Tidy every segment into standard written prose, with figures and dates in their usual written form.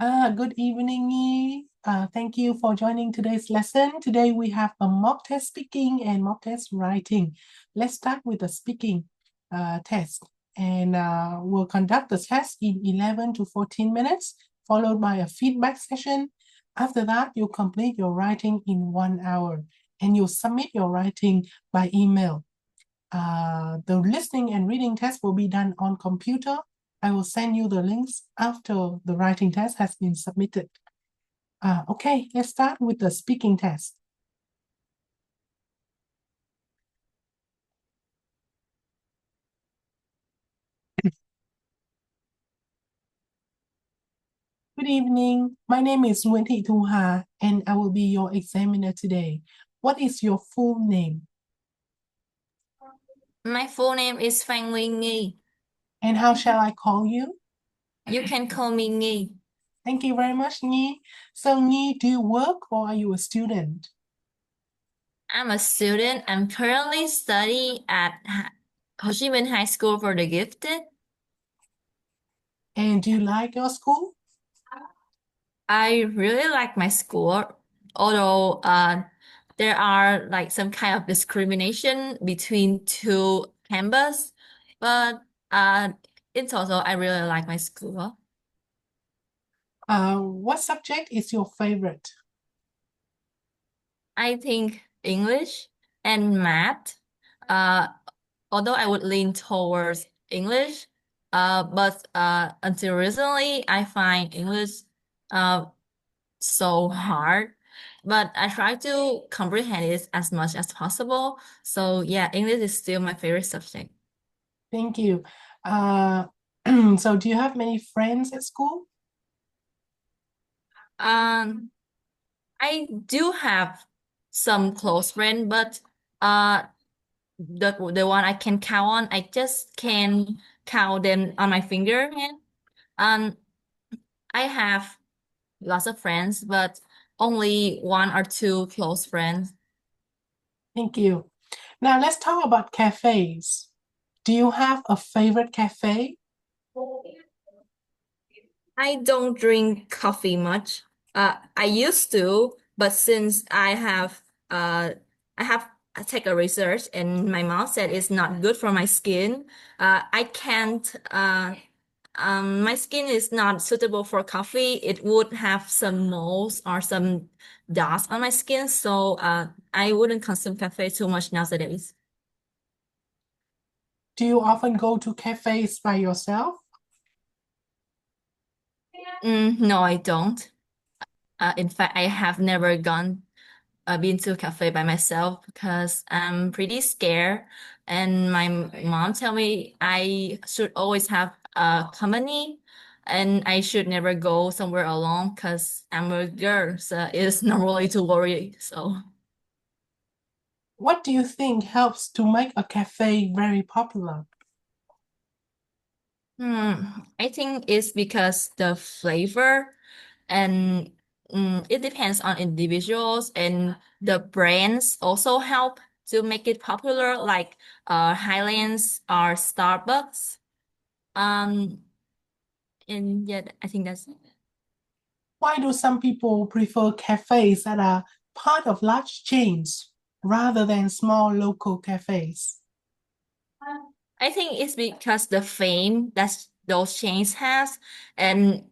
Good evening, Nghi. Thank you for joining today's lesson. Today we have a mock test speaking and mock test writing. Let's start with the speaking test. And we'll conduct the test in 11 to 14 minutes, followed by a feedback session. After that, you'll complete your writing in 1 hour, and you'll submit your writing by email. The listening and reading test will be done on computer. I will send you the links after the writing test has been submitted. Okay, let's start with the speaking test. Good evening. My name is Nguyên Nghi and I will be your examiner today. What is your full name? My full name is Nguyên Nghi. And how shall I call you? You can call me Nghi. Thank you very much, Nghi. So, Nghi, do you work or are you a student? I'm a student. I'm currently studying at Ho Chi Minh High School for the Gifted. And do you like your school? I really like my school, although there are like some kind of discrimination between two campus, but in total, I really like my school. What subject is your favorite? I think English and math. Uh, although I would lean towards English, but until recently, I find English uh so hard. But I try to comprehend it as much as possible. So yeah, English is still my favorite subject. Thank you. So do you have many friends at school? Um, I do have some close friends, but uh the one I can count on, I just can count them on my finger hand. Um, I have lots of friends, but only one or two close friends. Thank you. Now let's talk about cafes. Do you have a favorite cafe? I don't drink coffee much. I used to, but since I have take a research and my mom said it's not good for my skin. I can't my skin is not suitable for coffee. It would have some moles or some dust on my skin, so I wouldn't consume cafe too much nowadays. Do you often go to cafes by yourself? No, I don't. In fact, I have never been to a cafe by myself because I'm pretty scared, and my mom tell me I should always have a company, and I should never go somewhere alone because I'm a girl, so it's not really to worry. So, What do you think helps to make a cafe very popular? I think it's because the flavor and it depends on individuals and the brands also help to make it popular, like Highlands or Starbucks. Um, and yeah, I think that's it. Why do some people prefer cafes that are part of large chains rather than small local cafes? I think it's because the fame that those chains has, and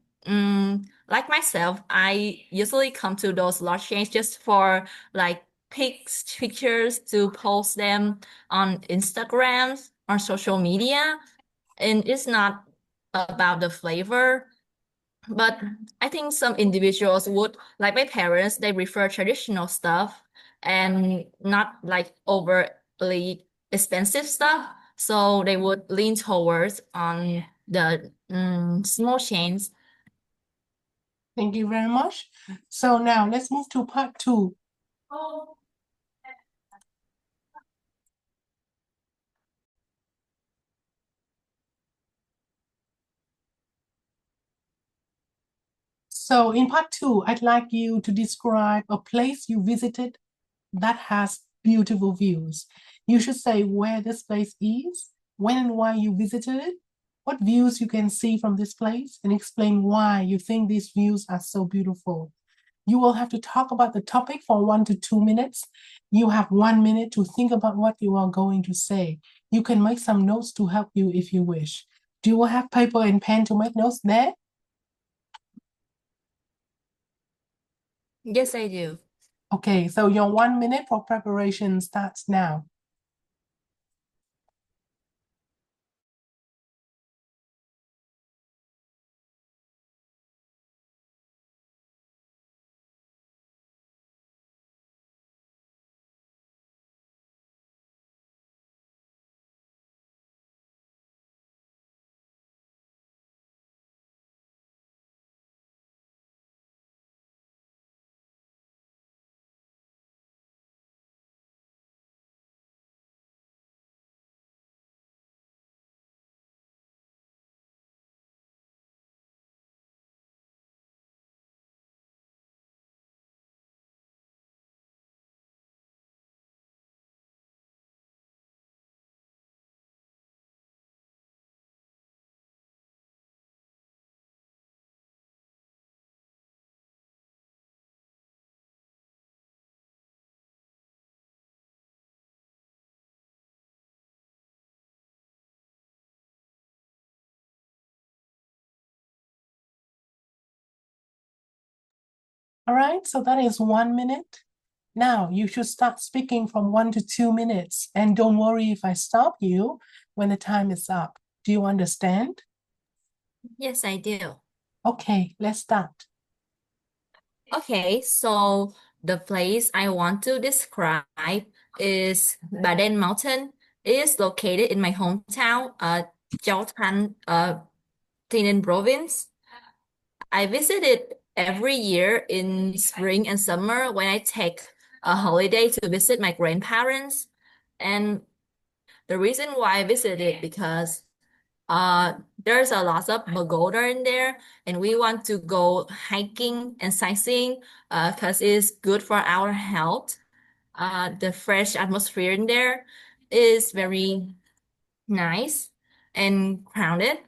like myself, I usually come to those large chains just for like pictures to post them on Instagram or social media, and it's not about the flavor. But I think some individuals would, like my parents, they prefer traditional stuff and not like overly expensive stuff. So they would lean towards on the small chains. Thank you very much. So now let's move to part two. So in part two, I'd like you to describe a place you visited that has beautiful views. You should say where this place is, when and why you visited it, what views you can see from this place and explain why you think these views are so beautiful. You will have to talk about the topic for 1 to 2 minutes. You have 1 minute to think about what you are going to say. You can make some notes to help you if you wish. Do you have paper and pen to make notes there? Yes, I do. Okay, so your 1 minute for preparation starts now. All right, so that is 1 minute. Now you should start speaking from 1 to 2 minutes. And don't worry if I stop you when the time is up. Do you understand? Yes, I do. Okay, let's start. Okay, so the place I want to describe is Baden Mountain. It is located in my hometown, Giáo, Tây province. I visit it every year in spring and summer when I take a holiday to visit my grandparents. And the reason why I visit it because uh there's a lot of pagoda in there and we want to go hiking and sightseeing because it's good for our health. The fresh atmosphere in there is very nice and crowded.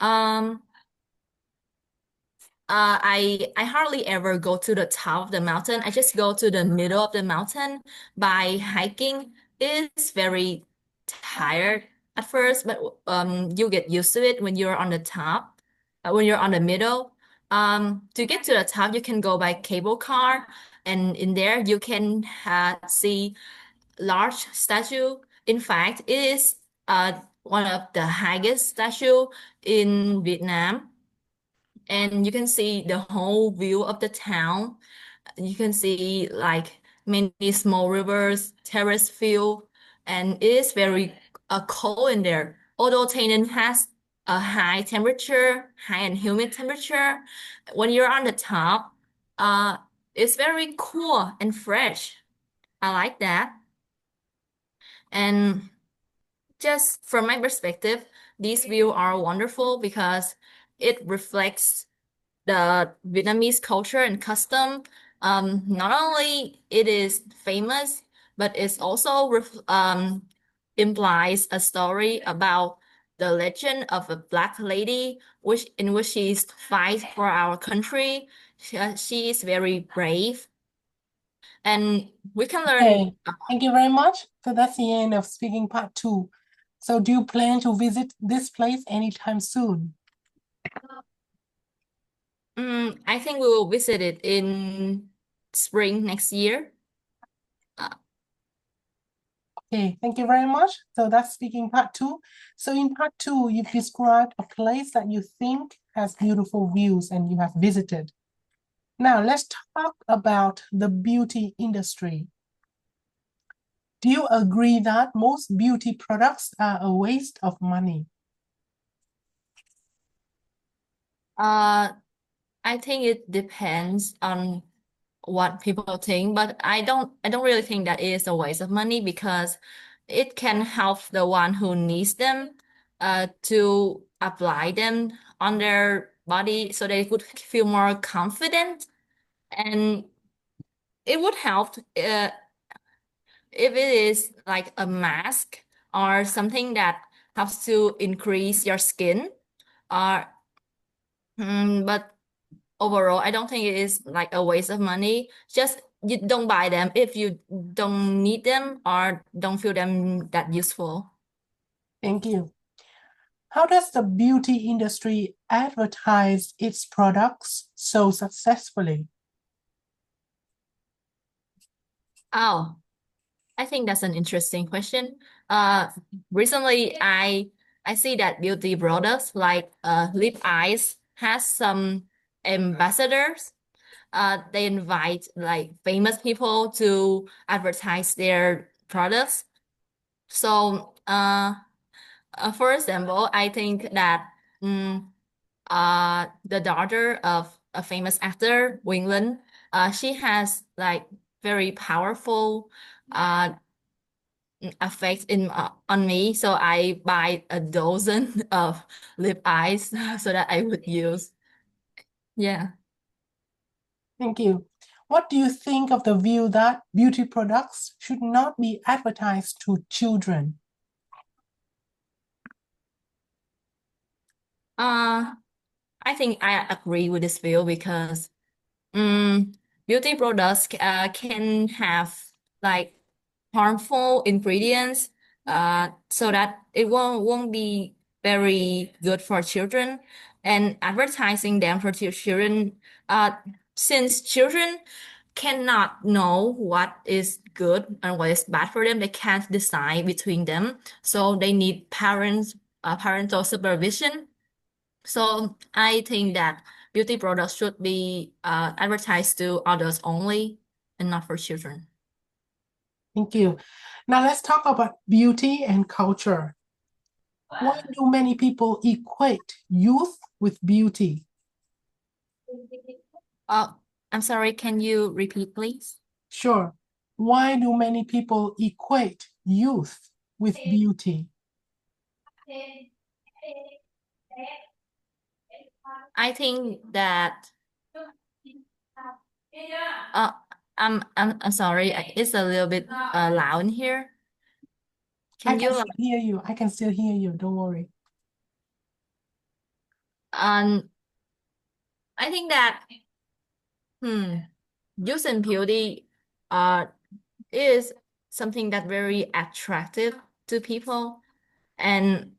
Um, I hardly ever go to the top of the mountain. I just go to the middle of the mountain by hiking. It's very tired at first, but you get used to it when you're on the top, when you're on the middle. To get to the top, you can go by cable car, and in there you can see large statue. In fact, it is one of the highest statue in Vietnam and you can see the whole view of the town. You can see like many small rivers, terrace view, and it is very cold in there. Although Tainan has a high and humid temperature, when you're on the top, uh, it's very cool and fresh. I like that. And just from my perspective, these views are wonderful because it reflects the Vietnamese culture and custom. Not only it is famous, but it's also implies a story about the legend of a black lady, which in which she fights for our country. She is very brave, and we can learn. Okay, thank you very much. So that's the end of speaking part 2. So do you plan to visit this place anytime soon? I think we will visit it in spring next year. Okay, thank you very much. So that's speaking part 2. So in part 2, you've described a place that you think has beautiful views and you have visited. Now let's talk about the beauty industry. Do you agree that most beauty products are a waste of money? I think it depends on what people think, but I don't really think that it is a waste of money because it can help the one who needs them to apply them on their body so they could feel more confident and it would help if it is like a mask or something that helps to increase your skin. But overall, I don't think it is like a waste of money. Just you don't buy them if you don't need them or don't feel them that useful. Thank you. How does the beauty industry advertise its products so successfully? Oh, I think that's an interesting question. Recently I see that beauty products like lip eyes has some ambassadors. They invite like famous people to advertise their products. So, for example, I think that the daughter of a famous actor, Wing, she has like very powerful effect on me. So I buy a dozen of lip eyes so that I would use. Yeah. Thank you. What do you think of the view that beauty products should not be advertised to children? I think I agree with this view because beauty products can have like harmful ingredients so that it won't be very good for children, and advertising them for children since children cannot know what is good and what is bad for them, they can't decide between them, so they need parental supervision. So I think that beauty products should be advertised to adults only and not for children. Thank you. Now let's talk about beauty and culture. Why do many people equate youth with beauty? I'm sorry, can you repeat, please? Sure. Why do many people equate youth with beauty? I think that uh, I'm sorry, it's a little bit loud in here. I Can can you still hear you. I can still hear you. Don't worry. um I think that youth and beauty uh is something that very attractive to people, and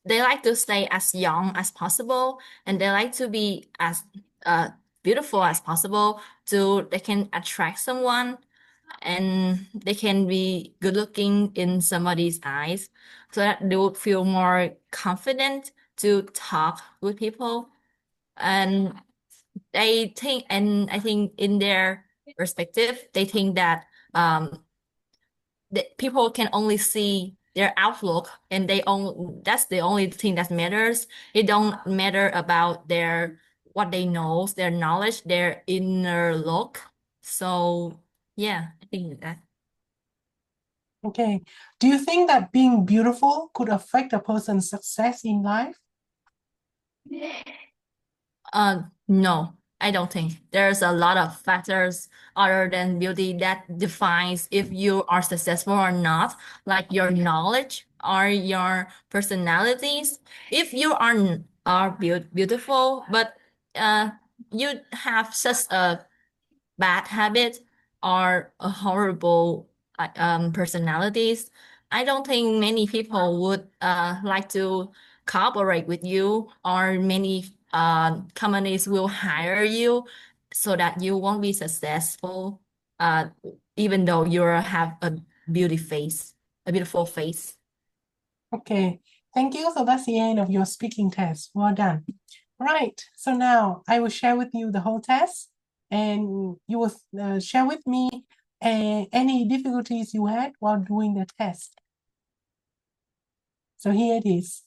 they like to stay as young as possible, and they like to be as beautiful as possible so they can attract someone, and they can be good looking in somebody's eyes so that they would feel more confident to talk with people. And I think in their perspective, they think that people can only see their outlook, and that's the only thing that matters. It don't matter about their what they know, their knowledge, their inner look. So yeah, I think that. Okay. Do you think that being beautiful could affect a person's success in life? No, I don't think. There's a lot of factors other than beauty that defines if you are successful or not, like your knowledge or your personalities. If you are beautiful, but uh you have such a bad habit or a horrible personalities, I don't think many people would like to cooperate with you, or many companies will hire you so that you won't be successful, uh, even though you have a a beautiful face. Okay. Thank you. So that's the end of your speaking test. Well done. Right. So now I will share with you the whole test, and you will share with me any difficulties you had while doing the test. So here it is.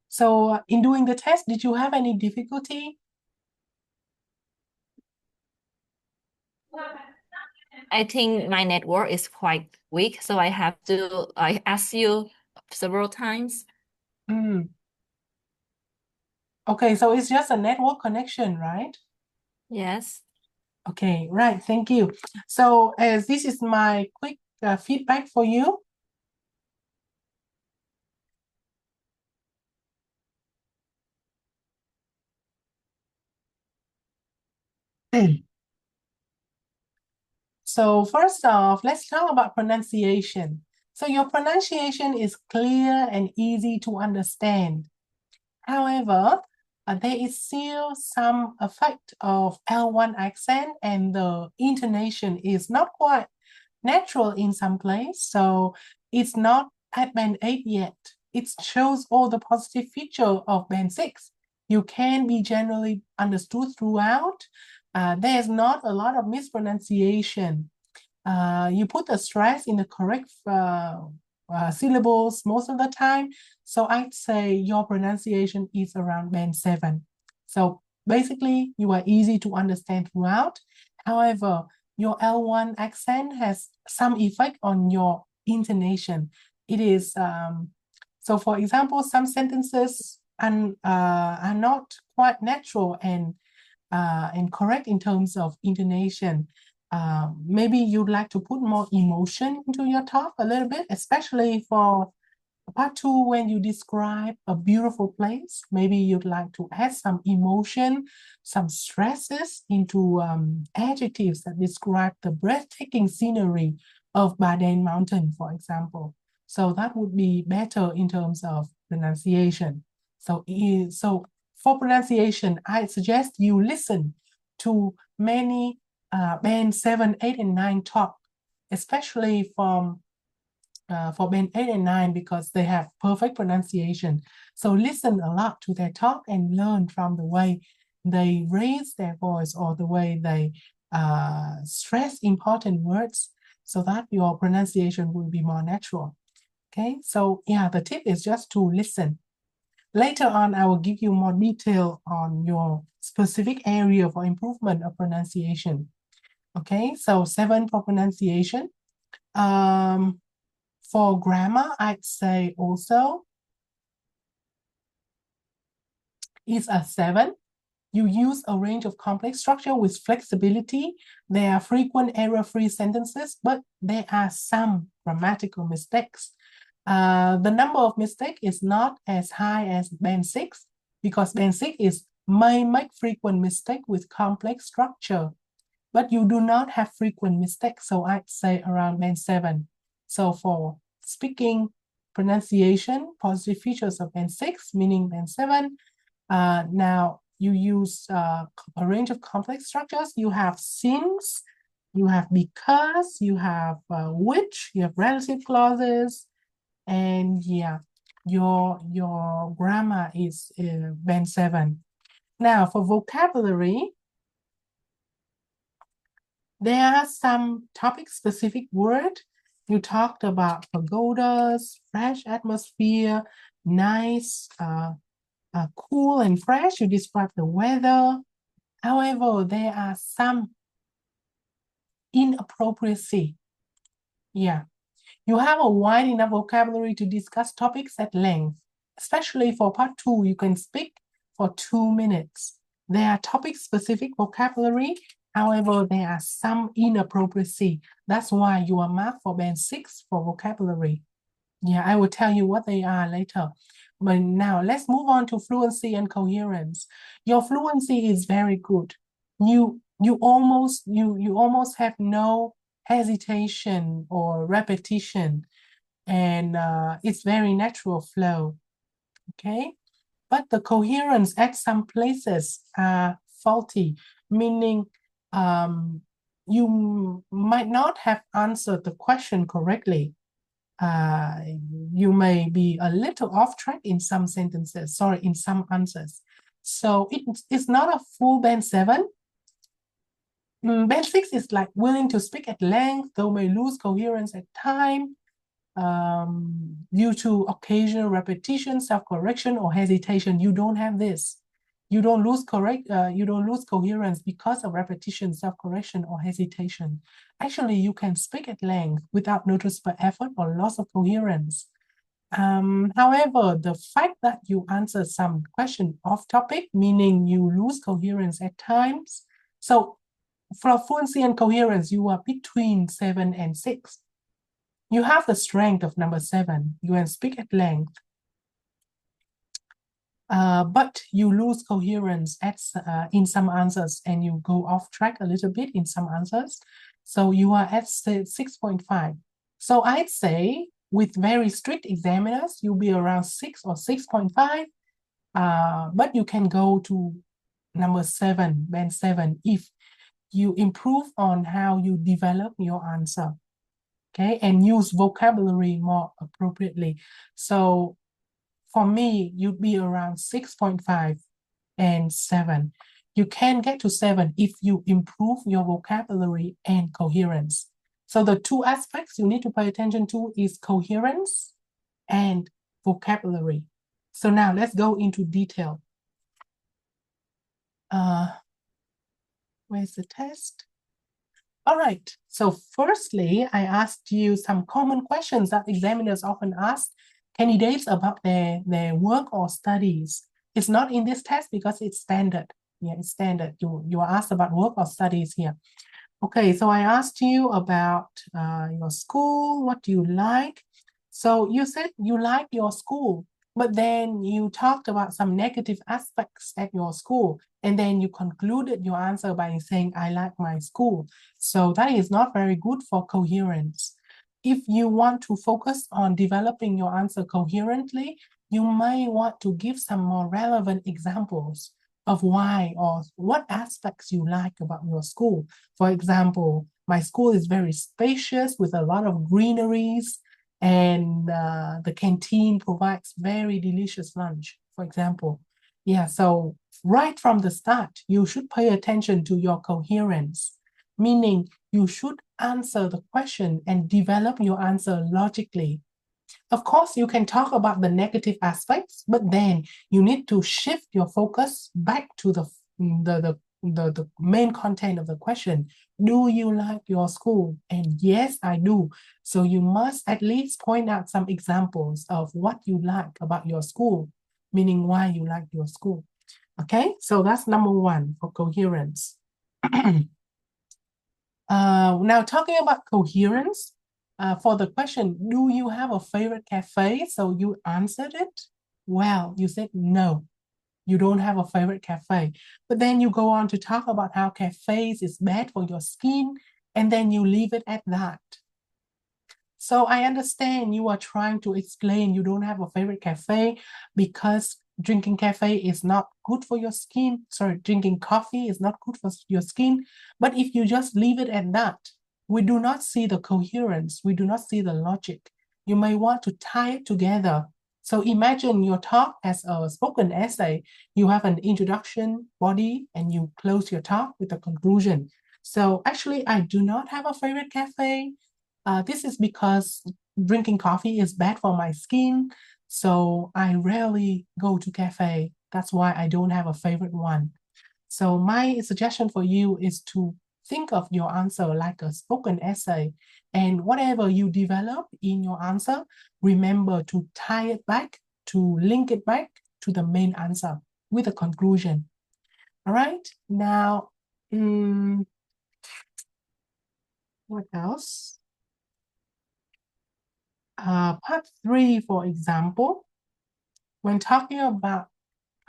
So in doing the test, did you have any difficulty? I think my network is quite weak, so I ask you several times. Mm. Okay, so it's just a network connection, right? Yes. Okay, right. Thank you. So as this is my quick feedback for you, So first off, let's talk about pronunciation. So your pronunciation is clear and easy to understand. However, there is still some effect of L1 accent, and the intonation is not quite natural in some place. So it's not at band 8 yet. It shows all the positive feature of band 6. You can be generally understood throughout. There's not a lot of mispronunciation. You put the stress in the correct syllables most of the time. So I'd say your pronunciation is around band 7. So basically, you are easy to understand throughout. However, your L1 accent has some effect on your intonation. It is, so for example, some sentences are not quite natural and correct in terms of intonation. Maybe you'd like to put more emotion into your talk a little bit, especially for part 2 when you describe a beautiful place. Maybe you'd like to add some emotion, some stresses into adjectives that describe the breathtaking scenery of Baden Mountain, for example. So that would be better in terms of pronunciation. So for pronunciation, I suggest you listen to many band 7, 8, and 9 talk, especially for band 8 and 9 because they have perfect pronunciation. So listen a lot to their talk and learn from the way they raise their voice or the way they stress important words so that your pronunciation will be more natural. Okay, so yeah, the tip is just to listen. Later on, I will give you more detail on your specific area for improvement of pronunciation. Okay, so 7 for pronunciation. For grammar, I'd say also is a 7. You use a range of complex structure with flexibility. There are frequent error-free sentences, but there are some grammatical mistakes. The number of mistakes is not as high as band 6 because band 6 may make frequent mistake with complex structure, but you do not have frequent mistakes. So I'd say around band 7. So for speaking, pronunciation, positive features of band 6, meaning band 7. Now you use a range of complex structures. You have since, you have because, you have which, you have relative clauses, and yeah, your grammar is band 7. Now for vocabulary, there are some topic-specific words. You talked about pagodas, fresh atmosphere, nice, cool and fresh. You described the weather. However, there are some inappropriacy. Yeah. You have a wide enough vocabulary to discuss topics at length. Especially for part 2, you can speak for 2 minutes. There are topic-specific vocabulary. However, there are some inappropriacy. That's why you are marked for band 6 for vocabulary. Yeah, I will tell you what they are later. But now let's move on to fluency and coherence. Your fluency is very good. You almost have no hesitation or repetition, and it's very natural flow. Okay, but the coherence at some places are faulty, meaning you might not have answered the question correctly. You may be a little off track in some sentences, sorry, in some answers. So it's not a full band 7. Band 6 is like willing to speak at length, though may lose coherence at time due to occasional repetition, self-correction, or hesitation. You don't have this. You don't lose coherence because of repetition, self-correction, or hesitation. Actually, you can speak at length without noticeable effort or loss of coherence. However, the fact that you answer some question off topic, meaning you lose coherence at times. So for fluency and coherence, you are between 7 and 6. You have the strength of number 7. You can speak at length. but you lose coherence in some answers and you go off track a little bit in some answers. So you are at 6.5. So I'd say with very strict examiners, you'll be around 6 or 6.5. But you can go to number 7, band 7, if you improve on how you develop your answer, okay, and use vocabulary more appropriately. So for me, you'd be around 6.5 and 7. You can get to 7 if you improve your vocabulary and coherence. So the two aspects you need to pay attention to is coherence and vocabulary. So now let's go into detail. Where's the test? All right, so firstly, I asked you some common questions that examiners often ask candidates about their work or studies. It's not in this test because it's standard. Yeah, it's standard. You are asked about work or studies here. Okay, so I asked you about your school, what do you like? So you said you like your school, but then you talked about some negative aspects at your school, and then you concluded your answer by saying, I like my school. So that is not very good for coherence. If you want to focus on developing your answer coherently, you may want to give some more relevant examples of why or what aspects you like about your school. For example, my school is very spacious with a lot of greeneries, and the canteen provides very delicious lunch, for example. Yeah, so right from the start, you should pay attention to your coherence, meaning you should answer the question and develop your answer logically. Of course, you can talk about the negative aspects, but then you need to shift your focus back to the main content of the question. Do you like your school? And yes, I do. So you must at least point out some examples of what you like about your school, meaning why you like your school. Okay, so that's number 1 for coherence. Now talking about coherence, for the question, do you have a favorite cafe? So you answered it. Well, you said no, you don't have a favorite cafe. But then you go on to talk about how cafes is bad for your skin, and then you leave it at that. So I understand you are trying to explain you don't have a favorite cafe because drinking cafe is not good for your skin. Sorry, drinking coffee is not good for your skin. But if you just leave it at that, we do not see the coherence. We do not see the logic. You may want to tie it together. So imagine your talk as a spoken essay. You have an introduction, body, and you close your talk with a conclusion. So actually, I do not have a favorite cafe. This is because drinking coffee is bad for my skin, so I rarely go to cafe. That's why I don't have a favorite one. So my suggestion for you is to think of your answer like a spoken essay, and whatever you develop in your answer, remember to tie it back, to link it back to the main answer with a conclusion. All right, now, what else? Part 3, for example, when talking about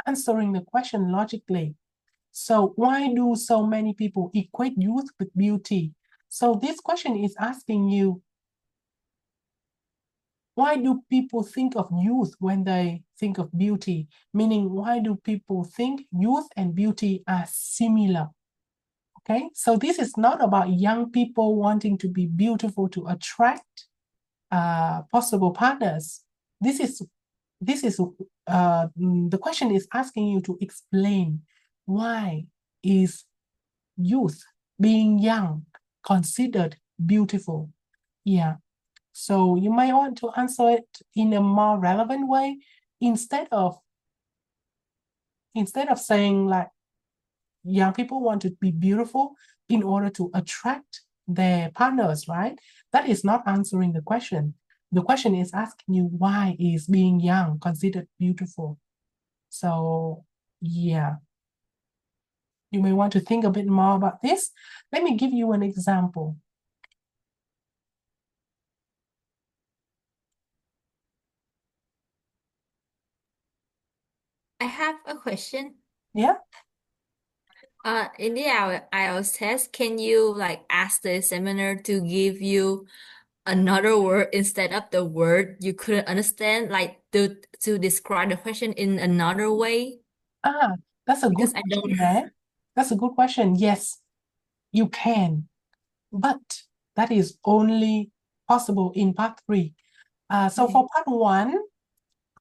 answering the question logically. So why do so many people equate youth with beauty? So this question is asking you, why do people think of youth when they think of beauty? Meaning, why do people think youth and beauty are similar? Okay, so this is not about young people wanting to be beautiful to attract possible partners. This is the question is asking you to explain why is youth, being young, considered beautiful. Yeah, so you might want to answer it in a more relevant way instead of saying like young people want to be beautiful in order to attract their partners, right? That is not answering the question. The question is asking you, why is being young considered beautiful? So yeah, you may want to think a bit more about this. Let me give you an example. I have a question. Yeah. In the IELTS test, can you like ask the examiner to give you another word instead of the word you couldn't understand, like to describe the question in another way? That's a good Because I don't. question, right? That's a good question. Yes, you can, but that is only possible in part 3. So for part 1,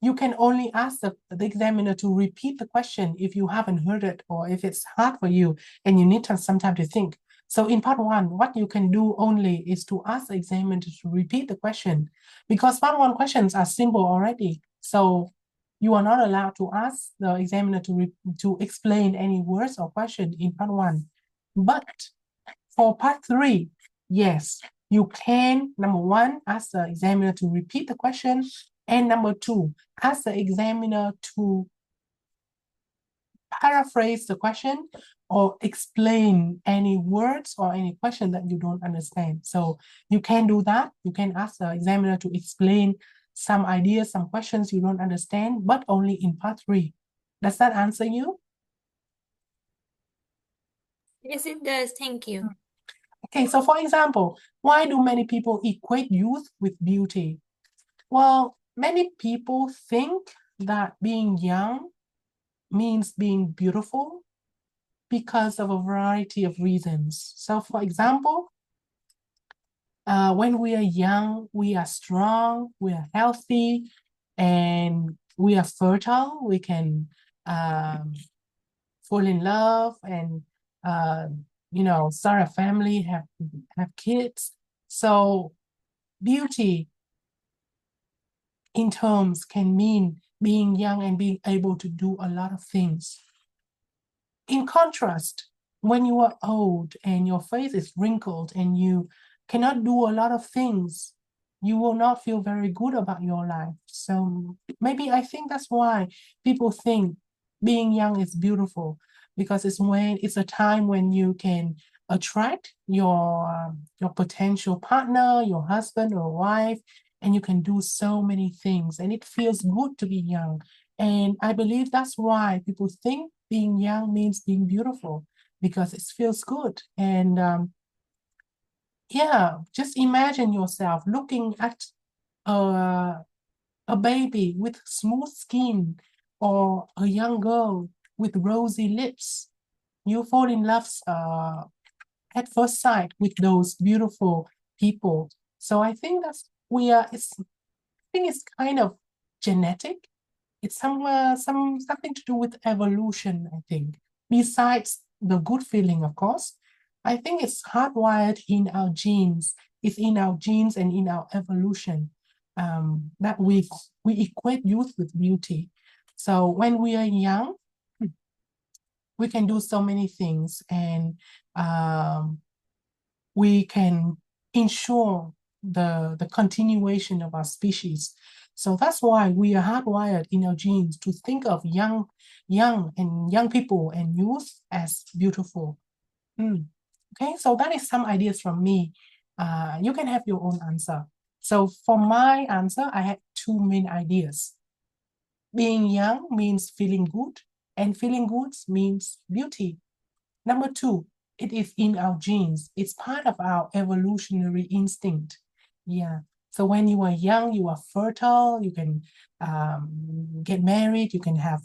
you can only ask the examiner to repeat the question if you haven't heard it or if it's hard for you and you need some time to think. So in part 1, what you can do only is to ask the examiner to repeat the question, because part 1 questions are simple already. So you are not allowed to ask the examiner to explain any words or question in part 1. But for part 3, yes, you can, number 1, ask the examiner to repeat the question, and number 2, ask the examiner to paraphrase the question or explain any words or any question that you don't understand. So you can do that. You can ask the examiner to explain some ideas, some questions you don't understand, but only in part 3. Does that answer you? Yes, it does. Thank you. Okay, so for example, why do many people equate youth with beauty? Well, many people think that being young means being beautiful because of a variety of reasons. So for example, when we are young, we are strong, we are healthy, and we are fertile. We can fall in love and start a family, have kids. So beauty in terms can mean being young and being able to do a lot of things. In contrast, when you are old and your face is wrinkled and you cannot do a lot of things, you will not feel very good about your life. So maybe I think that's why people think being young is beautiful, because it's a time when you can attract your potential partner, your husband or wife, and you can do so many things, and it feels good to be young. And I believe that's why people think being young means being beautiful, because it feels good. And yeah, just imagine yourself looking at a baby with smooth skin or a young girl with rosy lips. You fall in love at first sight with those beautiful people. So I think I think it's kind of genetic. It's something to do with evolution, I think. Besides the good feeling, of course, I think it's hardwired in our genes. It's in our genes and in our evolution, that we equate youth with beauty. So when we are young, we can do so many things, and we can ensure the continuation of our species. So that's why we are hardwired in our genes to think of young people and youth as beautiful. Okay, so that is some ideas from me. You can have your own answer. So for my answer, I had 2 main ideas. Being young means feeling good, and feeling good means beauty. Number 2, it is in our genes. It's part of our evolutionary instinct. Yeah. So when you are young, you are fertile, you can get married, you can have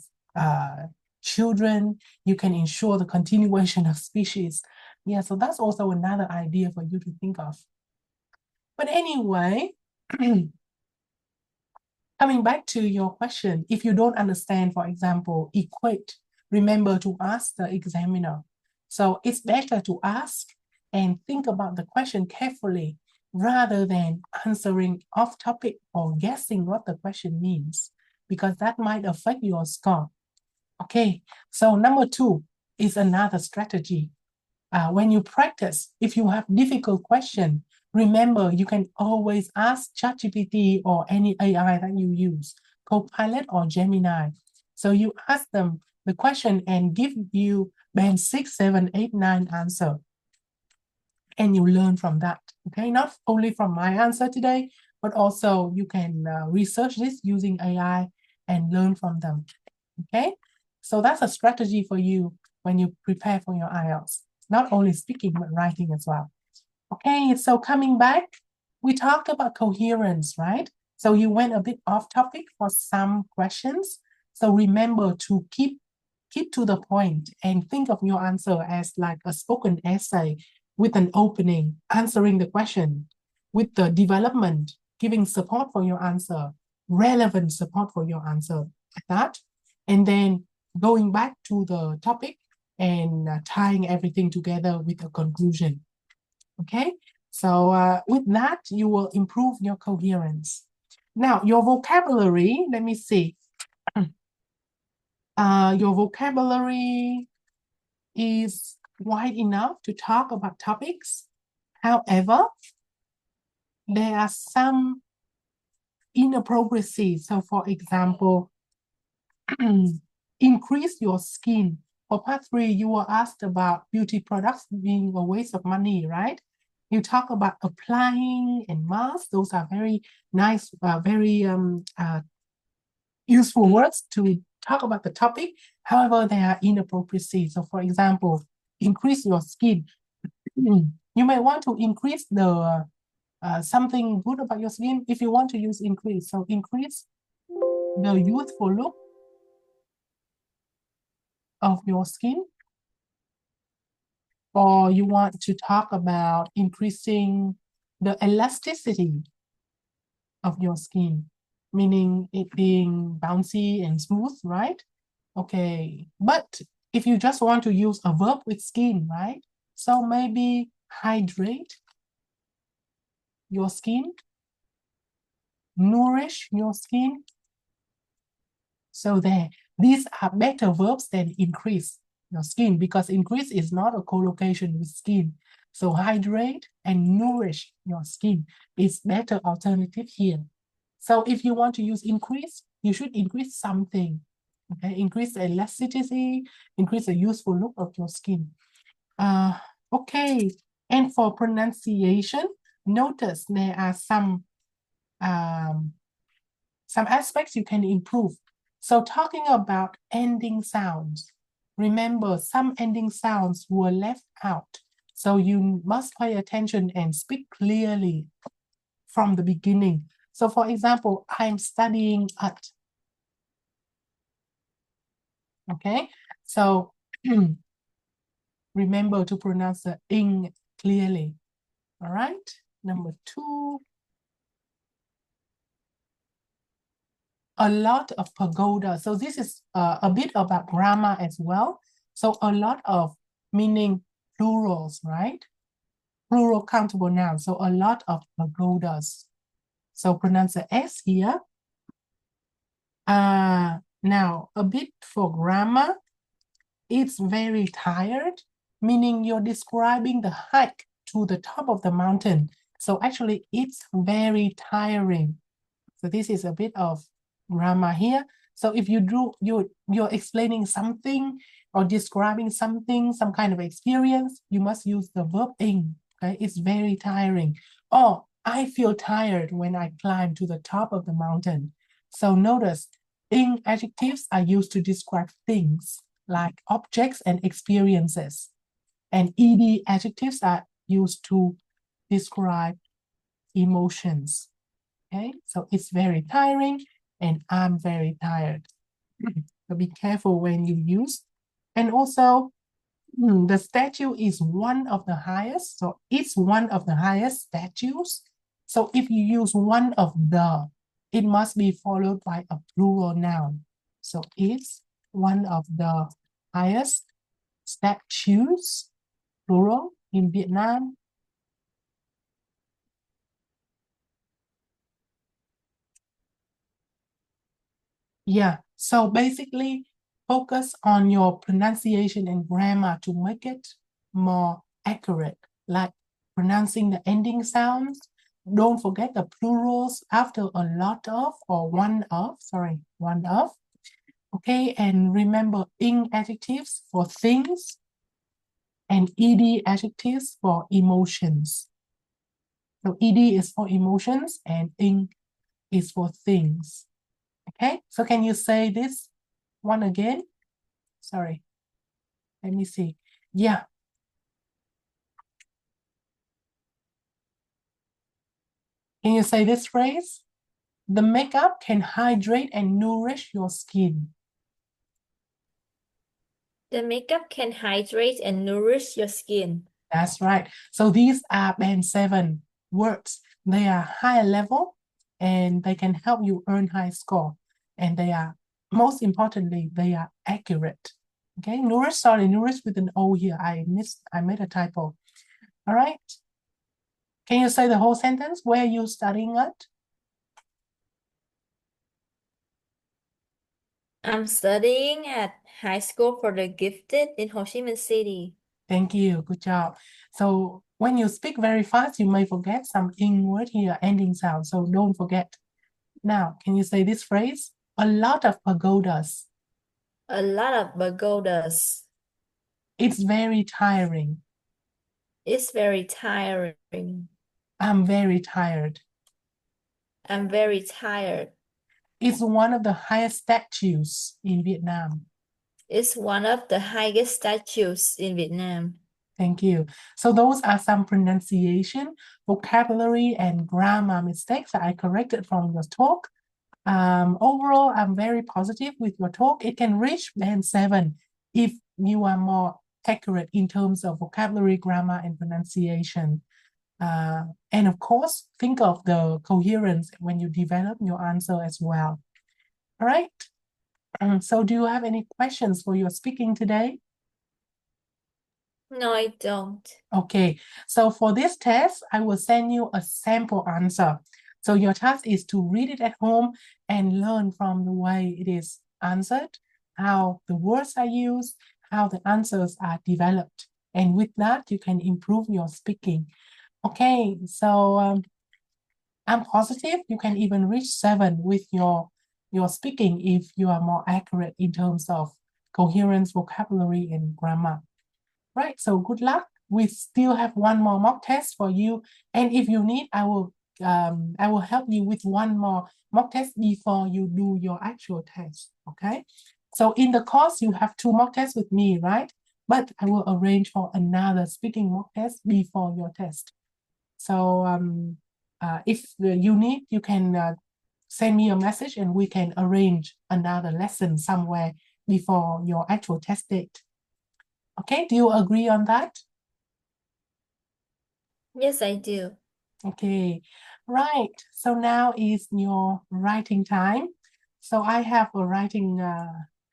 children, you can ensure the continuation of species. Yeah, so that's also another idea for you to think of. But anyway, coming back to your question, if you don't understand, for example, equate, remember to ask the examiner. So it's better to ask and think about the question carefully rather than answering off topic or guessing what the question means, because that might affect your score. Okay, so number 2 is another strategy. When you practice, if you have difficult question, remember you can always ask ChatGPT or any AI that you use, Copilot or Gemini. So you ask them the question and give you band 6, 7, 8, 9 answer. And you learn from that, okay? Not only from my answer today, but also you can research this using AI and learn from them, okay? So that's a strategy for you when you prepare for your IELTS, not only speaking, but writing as well. Okay, so coming back, we talked about coherence, right? So you went a bit off topic for some questions. So remember to keep to the point and think of your answer as like a spoken essay with an opening, answering the question, with the development, giving support for your answer, relevant support for your answer, like that. And then going back to the topic and tying everything together with a conclusion. Okay, so with that, you will improve your coherence. Now, your vocabulary, let me see. Your vocabulary is wide enough to talk about topics. However, there are some inappropriacies. So for example, increase your skin. For part 3, you were asked about beauty products being a waste of money, right? You talk about applying and mask. Those are very nice, very useful words to talk about the topic. However, they are inappropriacies. So for example, increase your skin. You may want to increase the something good about your skin if you want to use increase. So increase the youthful look of your skin. Or you want to talk about increasing the elasticity of your skin, meaning it being bouncy and smooth, right? Okay, but if you just want to use a verb with skin, right? So maybe hydrate your skin, nourish your skin. So there, these are better verbs than increase your skin, because increase is not a collocation with skin. So hydrate and nourish your skin is better alternative here. So if you want to use increase, you should increase something. Okay, increase the elasticity, increase the useful look of your skin. Okay, and for pronunciation, notice there are some aspects you can improve. So talking about ending sounds, remember some ending sounds were left out. So you must pay attention and speak clearly from the beginning. So for example, I'm studying at. Okay, so remember to pronounce the ing clearly. All right, number 2. A lot of pagoda. So this is a bit about grammar as well. So a lot of meaning plurals, right? Plural countable nouns. So a lot of pagodas. So pronounce the S here. Now a bit for grammar. It's very tired, meaning you're describing the hike to the top of the mountain. So actually it's very tiring. So this is a bit of grammar here. So if you're explaining something or describing something, some kind of experience, you must use the verb ing. Okay, it's very tiring. Or I feel tired when I climb to the top of the mountain. So notice ing adjectives are used to describe things like objects and experiences. And ed adjectives are used to describe emotions. Okay, so it's very tiring and I'm very tired. So be careful when you use. And also, the statue is one of the highest. So it's one of the highest statues. So if you use one of the, it must be followed by a plural noun. So it's one of the highest statues, plural, in Vietnam. Yeah, so basically focus on your pronunciation and grammar to make it more accurate, like pronouncing the ending sounds. Don't forget the plurals after a lot of or one of. Okay, and remember ing adjectives for things and ed adjectives for emotions. So ed is for emotions and ing is for things. Okay, so can you say this one again? Sorry. Let me see. Yeah. Can you say this phrase? The makeup can hydrate and nourish your skin. The makeup can hydrate and nourish your skin. That's right. So these are band 7 words. They are high level and they can help you earn high score. And they are, most importantly, they are accurate. Okay, nourish with an O here. I made a typo. All right. Can you say the whole sentence? Where are you studying at? I'm studying at High School for the Gifted in Ho Chi Minh City. Thank you. Good job. So when you speak very fast, you may forget some ing word here, ending sound. So don't forget. Now, can you say this phrase? A lot of pagodas. A lot of pagodas. It's very tiring. It's very tiring. I'm very tired. I'm very tired. It's one of the highest statues in Vietnam. It's one of the highest statues in Vietnam. Thank you. So those are some pronunciation, vocabulary, and grammar mistakes that I corrected from your talk. Overall, I'm very positive with your talk. It can reach band 7 if you are more accurate in terms of vocabulary, grammar, and pronunciation. And of course, think of the coherence when you develop your answer as well. All right. So do you have any questions for your speaking today? No, I don't. Okay, so for this test, I will send you a sample answer. So your task is to read it at home and learn from the way it is answered, how the words are used, how the answers are developed. And with that, you can improve your speaking. Okay, so I'm positive you can even reach 7 with your speaking if you are more accurate in terms of coherence, vocabulary, and grammar. Right, so good luck. We still have one more mock test for you. And if you need, I will help you with one more mock test before you do your actual test. Okay. So in the course, you have 2 mock tests with me, right? But I will arrange for another speaking mock test before your test. So if you need, you can send me a message and we can arrange another lesson somewhere before your actual test date. Okay, do you agree on that? Yes, I do. Okay, right. So now is your writing time. So I have a writing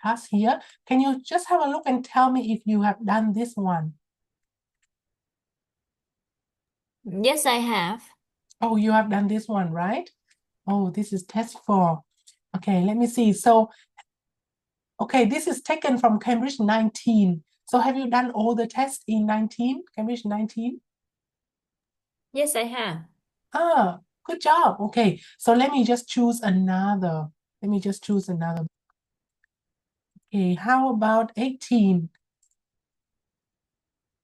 task here. Can you just have a look and tell me if you have done this one? Yes, I have. Oh, you have done this one, right? Oh, this is test 4. Okay, let me see. So, okay, this is taken from Cambridge 19. So have you done all the tests in 19, Cambridge 19? Yes, I have. Ah, good job. Okay, so let me just choose another. Let me just choose another. Okay, how about 18?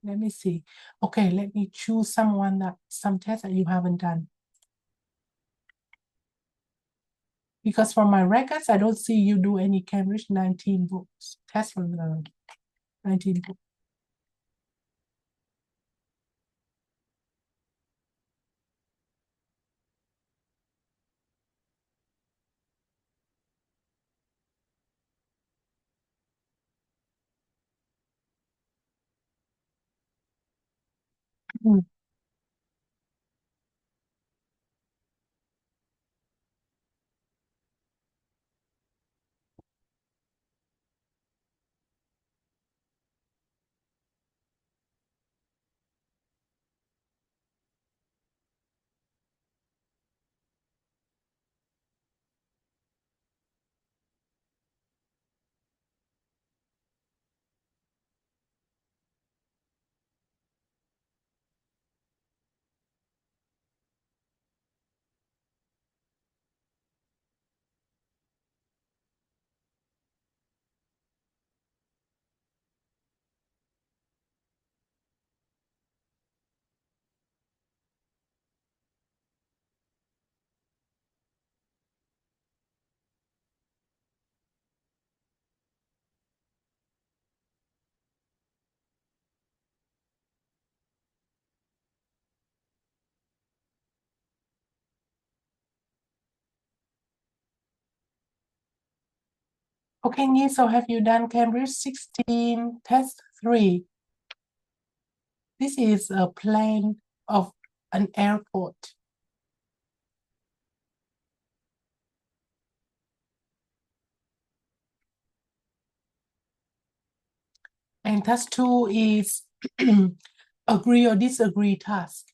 Let me see. Okay, let me choose some test that you haven't done. Because from my records, I don't see you do any Cambridge 19 books. Test from the 19 book. Hmm. Okay, Nhi, so have you done Cambridge 16 test 3? This is a plan of an airport. And task 2 is agree or disagree task.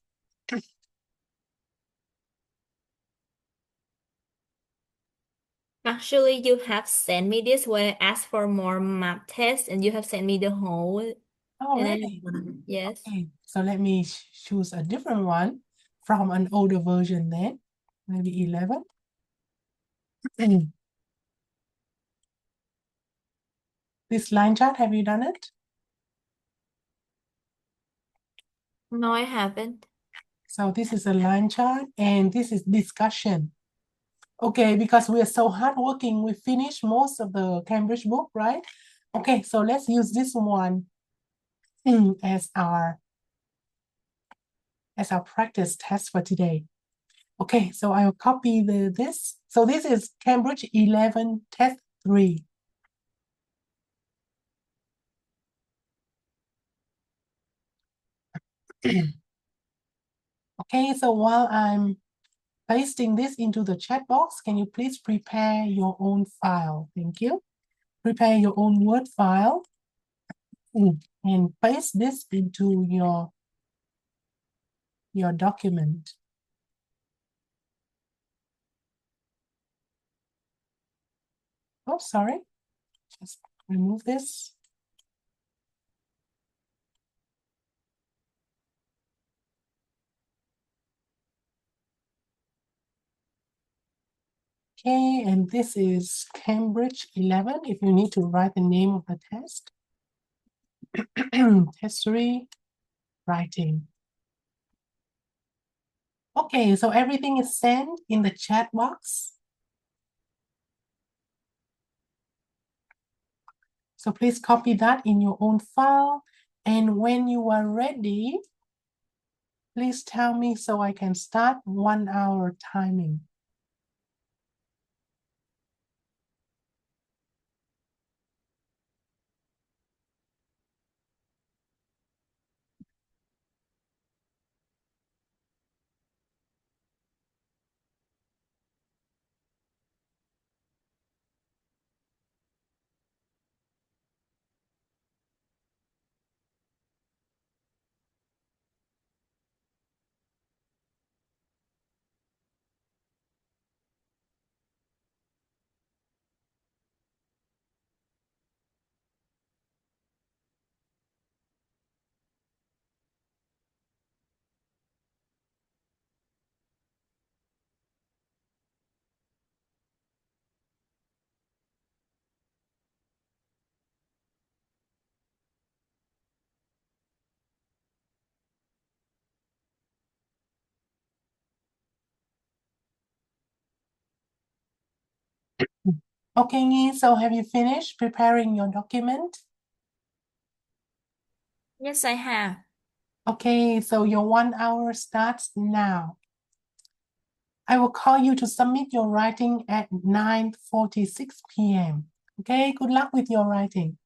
Actually, you have sent me this when I asked for more map tests, and you have sent me the whole. Oh, And really? yes. Okay, so let me choose a different one from an older version then, maybe 11. This line chart, have you done it? No, I haven't. So this is a line chart and this is discussion. Okay, because we are so hardworking, we finished most of the Cambridge book, right? Okay, so let's use this one as our practice test for today. Okay, so I'll copy this. So this is Cambridge 11 test 3. Okay, so while I'm pasting this into the chat box, can you please prepare your own file? Thank you. Prepare your own Word file and paste this into your document. Oh, sorry. Just remove this. Okay, and this is Cambridge 11. If you need to write the name of the test. Test 3, writing. Okay, so everything is sent in the chat box. So please copy that in your own file. And when you are ready, please tell me so I can start 1 hour timing. Okay, Nhi, so have you finished preparing your document? Yes, I have. Okay, so your 1 hour starts now. I will call you to submit your writing at 9:46 p.m. Okay, good luck with your writing.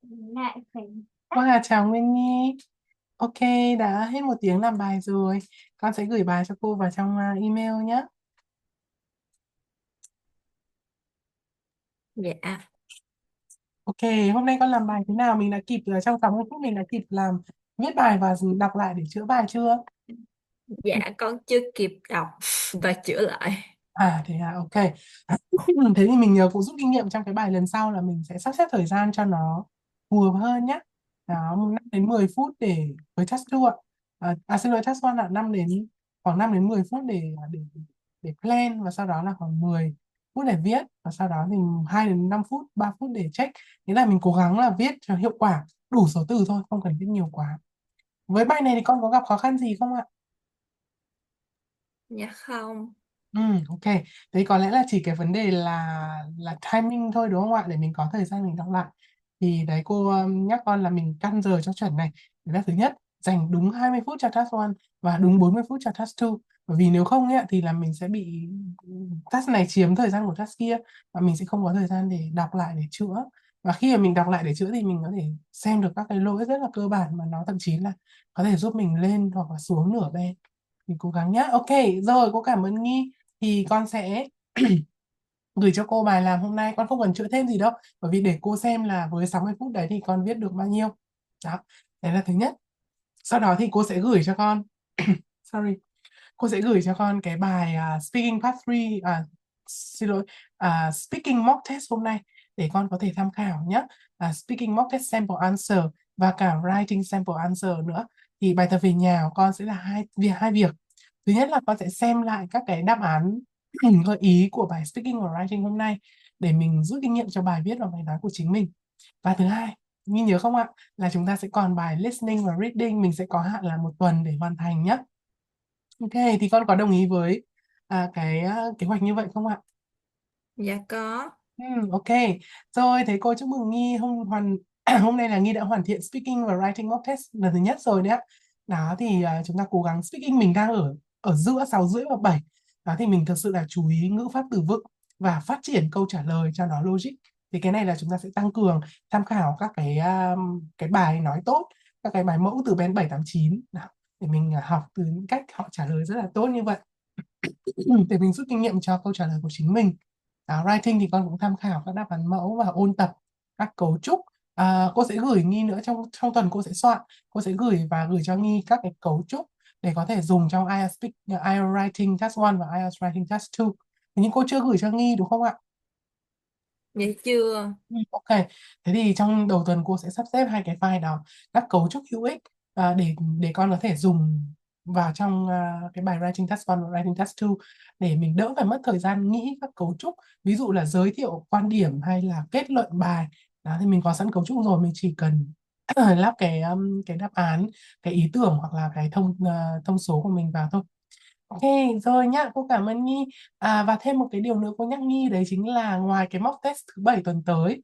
Vâng, chào Nguyên Nghi. Ok, đã hết 1 tiếng làm bài rồi. Con sẽ gửi bài cho cô vào trong email nhé. Dạ. Ok, hôm nay con làm bài thế nào? Mình đã kịp trong 60 phút mình đã kịp làm viết bài và đọc lại để chữa bài chưa? Dạ con chưa kịp đọc và chữa lại. À thế à, ok. Thế thì mình nhờ cũng rút kinh nghiệm trong cái bài lần sau là mình sẽ sắp xếp thời gian cho nó phù hợp hơn nhé. Đó, 5 đến 10 phút để với task 2 ạ. Xin lỗi, task 1 là khoảng 5 đến 10 phút để plan, và sau đó là khoảng 10 phút để viết, và sau đó thì 2 đến 5 phút, 3 phút để check. Thế là mình cố gắng là viết cho hiệu quả, đủ số từ thôi, không cần viết nhiều quá. Với bài này thì con có gặp khó khăn gì không ạ? Dạ không. Ok. Đấy có lẽ là chỉ cái vấn đề là timing thôi đúng không ạ? Để mình có thời gian mình đọc lại. Thì đấy cô nhắc con là mình căn giờ cho chuẩn này. Đấy là thứ nhất, dành đúng 20 phút cho task 1 và đúng 40 phút cho task 2. Bởi vì nếu không ấy, thì là mình sẽ bị task này chiếm thời gian của task kia, và mình sẽ không có thời gian để đọc lại để chữa. Và khi mà mình đọc lại để chữa thì mình có thể xem được các cái lỗi rất là cơ bản mà nó thậm chí là có thể giúp mình lên hoặc là xuống nửa bên. Mình cố gắng nhá. Ok, rồi cô cảm ơn Nghi. Thì con sẽ gửi cho cô bài làm hôm nay, con không cần chữa thêm gì đâu, bởi vì để cô xem là với 60 phút đấy thì con viết được bao nhiêu. Đó, đấy là thứ nhất. Sau đó thì cô sẽ gửi cho con sorry, cô sẽ gửi cho con cái bài speaking part 3, xin lỗi, speaking mock test hôm nay để con có thể tham khảo nhé. Speaking mock test sample answer và cả writing sample answer nữa. Thì bài tập về nhà của con sẽ là hai việc. Thứ nhất là con sẽ xem lại các cái đáp án gợi ý của bài speaking và writing hôm nay để mình rút kinh nghiệm cho bài viết và bài nói của chính mình. Và thứ hai, như nhớ không ạ, là chúng ta sẽ còn bài listening và reading, mình sẽ có hạn là 1 tuần để hoàn thành nhé. Ok, thì con có đồng ý với kế hoạch như vậy không ạ? Dạ có. Ok, rồi thế cô chúc mừng Nghi hôm nay là Nghi đã hoàn thiện speaking và writing mock test lần thứ nhất rồi đấy ạ. Đó thì chúng ta cố gắng, speaking mình đang ở ở giữa 6,5 và 7. Đó thì mình thực sự là chú ý ngữ pháp từ vựng và phát triển câu trả lời cho nó logic. Thì cái này là chúng ta sẽ tăng cường tham khảo các cái bài nói tốt, các cái bài mẫu từ bên 7, 8, 9. Đó, để mình học từ những cách họ trả lời rất là tốt như vậy. Để mình rút kinh nghiệm cho câu trả lời của chính mình. Writing thì con cũng tham khảo các đáp án mẫu và ôn tập các cấu trúc. Cô sẽ gửi Nghi nữa, trong trong tuần cô sẽ soạn, cô sẽ gửi cho Nghi các cái cấu trúc để có thể dùng trong IELTS Writing Task 1 và IELTS Writing Task 2. Nhưng cô chưa gửi cho Nghi đúng không ạ? Dạ chưa. Ok, thế thì trong đầu tuần cô sẽ sắp xếp hai cái file đó, các cấu trúc hữu ích để con có thể dùng vào trong cái bài Writing Task 1 và Writing Task 2, để mình đỡ phải mất thời gian nghĩ các cấu trúc, ví dụ là giới thiệu quan điểm hay là kết luận bài. Đó thì mình có sẵn cấu trúc rồi, mình chỉ cần lắp cái đáp án, cái ý tưởng hoặc là cái thông số của mình vào thôi. Ok, rồi nhá, cô cảm ơn Nhi. Và thêm một cái điều nữa cô nhắc Nhi, đấy chính là ngoài cái mock test thứ 7 tuần tới,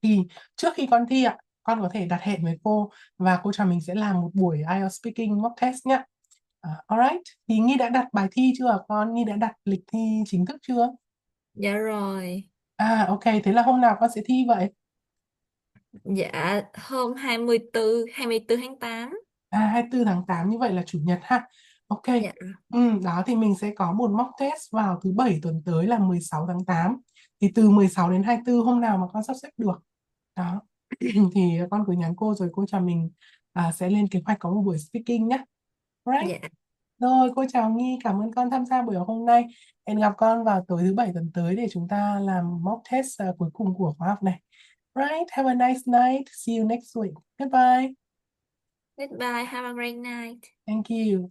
thì trước khi con thi ạ, con có thể đặt hẹn với cô và cô trò mình sẽ làm một buổi IELTS speaking mock test nhá. Alright, thì Nhi đã đặt bài thi chưa con? Nhi đã đặt lịch thi chính thức chưa? Dạ rồi. Ok, thế là hôm nào con sẽ thi vậy? Dạ hôm 24 tháng 8. 24 tháng 8, như vậy là chủ nhật ha. Ok. Dạ. Đó thì mình sẽ có một mock test vào thứ 7 tuần tới là 16 tháng 8. Thì từ 16 đến 24 hôm nào mà con sắp xếp được. Đó. Thì con cứ nhắn cô rồi cô cho mình sẽ lên kế hoạch có một buổi speaking nhé. Right. Dạ. Rồi, cô chào Nghi, cảm ơn con tham gia buổi học hôm nay. Hẹn gặp con vào tối thứ 7 tuần tới để chúng ta làm mock test cuối cùng của khóa học này. Right, have a nice night. See you next week. Goodbye. Goodbye, have a great night. Thank you.